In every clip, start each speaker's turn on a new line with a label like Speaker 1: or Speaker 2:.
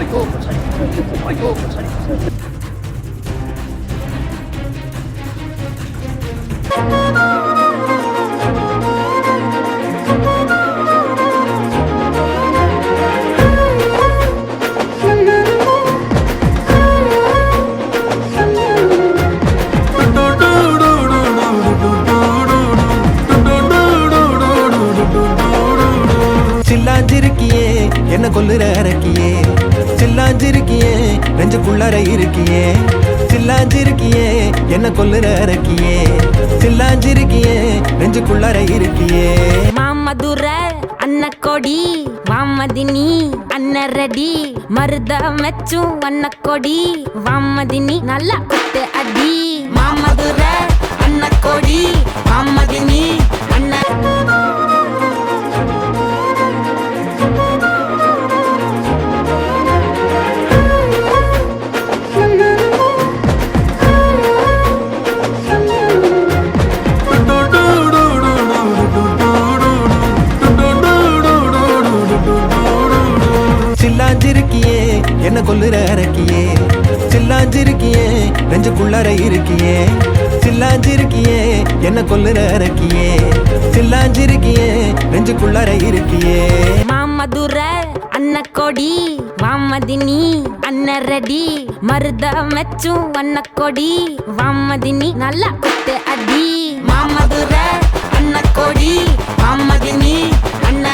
Speaker 1: ஐயோ சரி ஐயோ சரி
Speaker 2: சில்லாஞ்சிருக்கியே என்ன கொல்லுற அரக்கியே சில்லாஞ்சிருக்கியே நெஞ்சுக்குள்ளற இருக்கியே சில்லாஞ்சிருக்கியே என்ன கொல்லுற அரக்கியே சில்லாஞ்சிருக்கியே நெஞ்சுக்குள்ளற இருக்கியே
Speaker 3: மாமதுர அன்னக்கொடி வாமதினி அன்னரடி மருத மெச்சும் அன்னக்கொடி வாமதினி நல்லா குத்து அடி மாமதுர அன்னக்கொடி வாமதினி அன்ன
Speaker 2: சில்லாஞ்சிருக்கியே என்ன கொல்லுற அரக்கியே சில்லாஞ்சிருக்கியே நெஞ்சுக்குள்ளற இருக்கியே சில்லாஞ்சிருக்கியே என்ன கொல்லுற அரக்கியே சில்லாஞ்சிருக்கியே நெஞ்சுக்குள்ளற இருக்கியே
Speaker 3: மாமதுர அன்னக்கொடி வாமதினி அன்னரடி மருத மெச்சும் அன்னக்கொடி வாமதினி நல்லா குத்து அடி மாமதுர அன்னக்கொடி வாமதினி அன்ன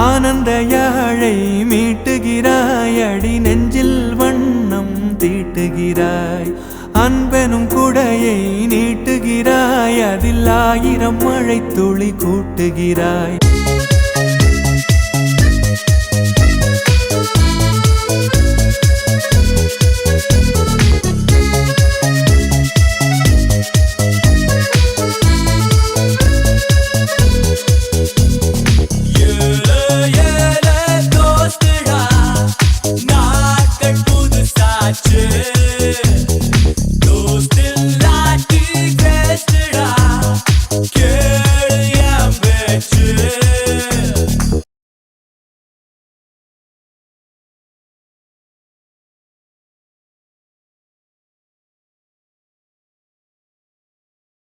Speaker 2: ஆனந்த யாழை மீட்டுகிறாய் அடி நெஞ்சில் வண்ணம் தீட்டுகிறாய் அன்பெனும் குடையை நீட்டுகிறாய் அதில் 1000 மழை துளி கூட்டுகிறாய்